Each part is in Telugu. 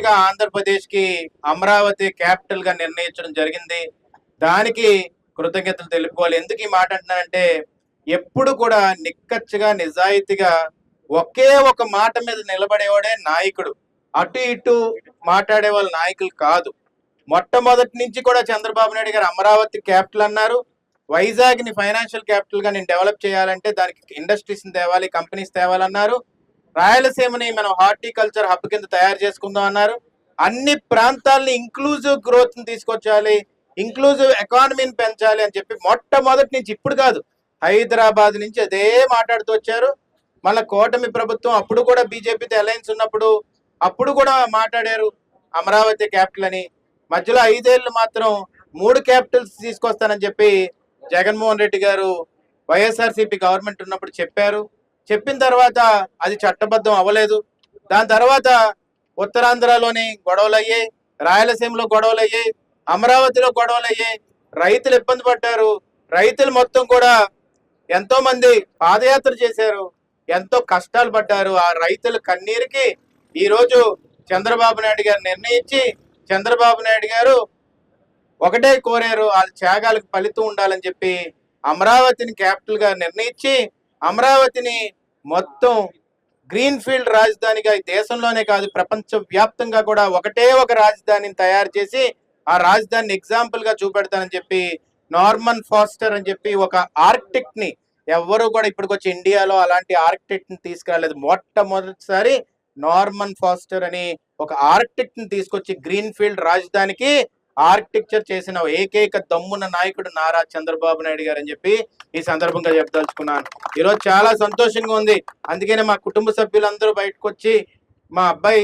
కొత్తగా ఆంధ్రప్రదేశ్కి అమరావతి క్యాపిటల్ గా నిర్ణయించడం జరిగింది. దానికి కృతజ్ఞతలు తెలుపుకోవాలి. ఎందుకు ఈ మాట అంటున్నానంటే, ఎప్పుడు కూడా నిక్కచ్చిగా నిజాయితీగా ఒకే ఒక మాట మీద నిలబడేవాడే నాయకుడు. అటు ఇటు మాట్లాడే వాళ్ళ నాయకులు కాదు. మొట్టమొదటి నుంచి కూడా చంద్రబాబు నాయుడు గారు అమరావతి క్యాపిటల్ అన్నారు. వైజాగ్ ని ఫైనాన్షియల్ క్యాపిటల్ గా నేను డెవలప్ చేయాలంటే దానికి ఇండస్ట్రీస్ తేవాలి, కంపెనీస్ తేవాలన్నారు. రాయలసీమని మనం హార్టికల్చర్ హబ్ కింద తయారు చేసుకుందాం అన్నారు. అన్ని ప్రాంతాలని ఇంక్లూజివ్ గ్రోత్ ని తీసుకొచ్చాలి, ఇంక్లూజివ్ ఎకానమీని పెంచాలి అని చెప్పి మొట్టమొదటి నుంచి, ఇప్పుడు కాదు, హైదరాబాద్ నుంచి అదే మాట్లాడుతూ వచ్చారు. మళ్ళీ కూటమి ప్రభుత్వం అప్పుడు కూడా బీజేపీతో అలయన్స్ ఉన్నప్పుడు అప్పుడు కూడా మాట్లాడారు అమరావతి క్యాపిటల్ అని. మధ్యలో 5 ఏళ్ళు మాత్రం 3 క్యాపిటల్స్ తీసుకొస్తానని చెప్పి జగన్మోహన్ రెడ్డి గారు వైఎస్ఆర్సీపీ గవర్నమెంట్ ఉన్నప్పుడు చెప్పారు. చెప్పిన తర్వాత అది చట్టబద్ధం అవ్వలేదు. దాని తర్వాత ఉత్తరాంధ్రలోని గొడవలు అయ్యాయి, రాయలసీమలో గొడవలు అయ్యాయి, అమరావతిలో గొడవలు అయ్యాయి. రైతులు ఇబ్బంది పడ్డారు. రైతులు మొత్తం కూడా ఎంతో మంది పాదయాత్ర చేశారు, ఎంతో కష్టాలు పడ్డారు. ఆ రైతుల కన్నీరుకి ఈరోజు చంద్రబాబు నాయుడు గారు నిర్ణయించి, చంద్రబాబు నాయుడు గారు ఒకటే కోరారు, వాళ్ళ త్యాగాలకు ఫలితం ఉండాలని చెప్పి అమరావతిని క్యాపిటల్ గా నిర్ణయించి అమరావతిని మొత్తం గ్రీన్ ఫీల్డ్ రాజధానిగా దేశంలోనే కాదు ప్రపంచ వ్యాప్తంగా కూడా ఒకటే ఒక రాజధానిని తయారు చేసి ఆ రాజధానిని ఎగ్జాంపుల్ గా చూపెడతానని చెప్పి నార్మన్ ఫాస్టర్ అని చెప్పి ఒక ఆర్కిటెక్ట్ ని, ఎవరు కూడా ఇప్పటికొచ్చి ఇండియాలో అలాంటి ఆర్కిటెక్ట్ ని తీసుకురాలేదు. మొట్టమొదటిసారి నార్మన్ ఫాస్టర్ అని ఒక ఆర్కిటెక్ట్ ని తీసుకొచ్చి గ్రీన్ ఫీల్డ్ రాజధానికి ఆర్కిటెక్చర్ చేసిన ఏకైక దమ్మున్న నాయకుడు నారా చంద్రబాబు నాయుడు గారు అని చెప్పి ఈ సందర్భంగా చెప్పదలుచుకున్నాను. ఈరోజు చాలా సంతోషంగా ఉంది. అందుకనే మా కుటుంబ సభ్యులందరూ బయటకు వచ్చి, మా అబ్బాయి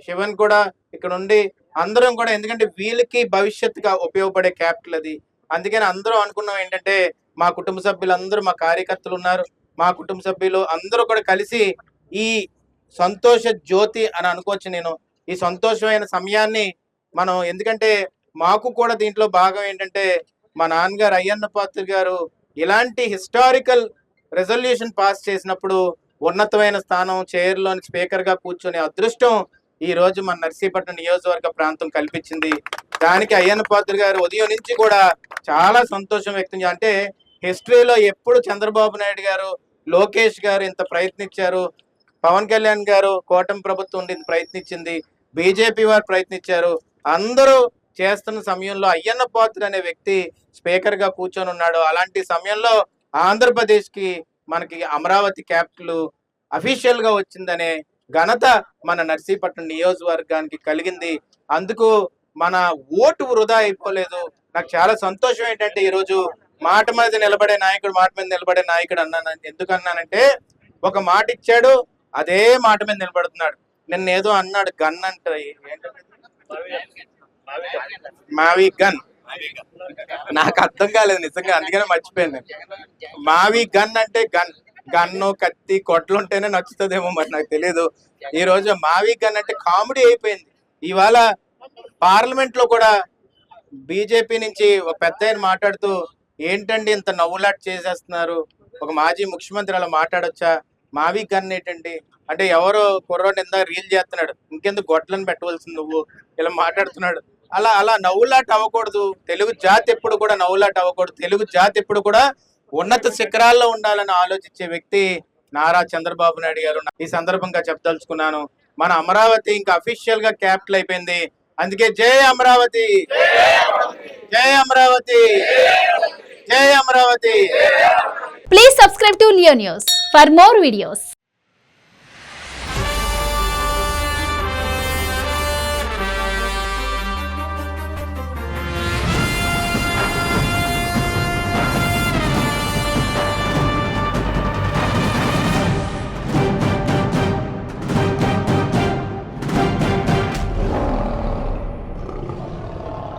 శివన్ కూడా ఇక్కడ ఉండి అందరం కూడా, ఎందుకంటే వీళ్ళకి భవిష్యత్తుగా ఉపయోగపడే క్యాపిటల్ అది. అందుకని అందరూ అనుకున్నాం ఏంటంటే, మా కుటుంబ సభ్యులందరూ, మా కార్యకర్తలు ఉన్నారు, మా కుటుంబ సభ్యులు అందరూ కూడా కలిసి ఈ సంతోష జ్యోతి అని అనుకోవచ్చు. నేను ఈ సంతోషమైన సమయాన్ని మనం, ఎందుకంటే మాకు కూడా దీంట్లో భాగం ఏంటంటే, మా నాన్నగారు అయ్యన్న పాత్ర గారు ఇలాంటి హిస్టారికల్ రెజల్యూషన్ పాస్ చేసినప్పుడు ఉన్నతమైన స్థానం, చైర్లోని స్పీకర్ గా కూర్చొని అదృష్టం ఈ రోజు మన నర్సీపట్నం నియోజకవర్గ ప్రాంతం కల్పించింది. దానికి అయ్యన్న పాత్ర గారు ఉదయం నుంచి కూడా చాలా సంతోషం వ్యక్తం అంటే, హిస్టరీలో ఎప్పుడు చంద్రబాబు నాయుడు గారు, లోకేష్ గారు ఇంత ప్రయత్నించారు, పవన్ కళ్యాణ్ గారు కూటమి ప్రభుత్వం ఉండి ప్రయత్నించింది, బీజేపీ వారు ప్రయత్నించారు, అందరూ చేస్తున్న సమయంలో అయ్యన్న పాత్ర అనే వ్యక్తి స్పీకర్ గా కూర్చొని ఉన్నాడు. అలాంటి సమయంలో ఆంధ్రప్రదేశ్ కి మనకి అమరావతి క్యాపిటల్ అఫీషియల్ గా వచ్చిందనే ఘనత మన నర్సీపట్నం నియోజకవర్గానికి కలిగింది. అందుకు మన ఓటు వృధా అయిపోలేదు. నాకు చాలా సంతోషం ఏంటంటే, ఈరోజు మాట మీద నిలబడే నాయకుడు అన్నాను. ఎందుకు అన్నానంటే, ఒక మాట ఇచ్చాడు, అదే మాట మీద నిలబడుతున్నాడు. నిన్న ఏదో అన్నాడు, గన్ అంటే మావి గన్, నాకు అర్థం కాలేదు నిజంగా, అందుకనే మర్చిపోయాను. మావి గన్ అంటే గన్ను, కత్తి, కొట్లు ఉంటేనే నచ్చుతుందేమో, మరి నాకు తెలియదు. ఈ రోజు మావి గన్ అంటే కామెడీ అయిపోయింది. ఇవాళ పార్లమెంట్ లో కూడా బీజేపీ నుంచి ఒక పెద్ద ఆయన మాట్లాడుతూ, ఏంటండి ఇంత నవ్వులాట్ చేసేస్తున్నారు, ఒక మాజీ ముఖ్యమంత్రి అలా మాట్లాడొచ్చా, మావి గన్ ఏంటండి అంటే, ఎవరో కుర్రోడు ఇందా రీల్ చేస్తున్నాడు, ఇంకెందుకు గొడ్లను పెట్టవలసింది నువ్వు, ఇలా మాట్లాడుతున్నాడు. అలా నవ్వులాట అవ్వకూడదు. తెలుగు జాతి ఎప్పుడు కూడా నవ్వులాట అవ్వకూడదు. తెలుగు జాతి ఎప్పుడు కూడా ఉన్నత శిఖరాల్లో ఉండాలని ఆలోచించే వ్యక్తి నారా చంద్రబాబు నాయుడు గారు. ఈ సందర్భంగా చెప్పదలుచుకున్నాను, మన అమరావతి ఇంకా అఫీషియల్ గా క్యాపిటల్ అయిపోయింది. అందుకే జై అమరావతి, జై అమరావతి, జై Amaravati. Please subscribe to Leo news for more videos.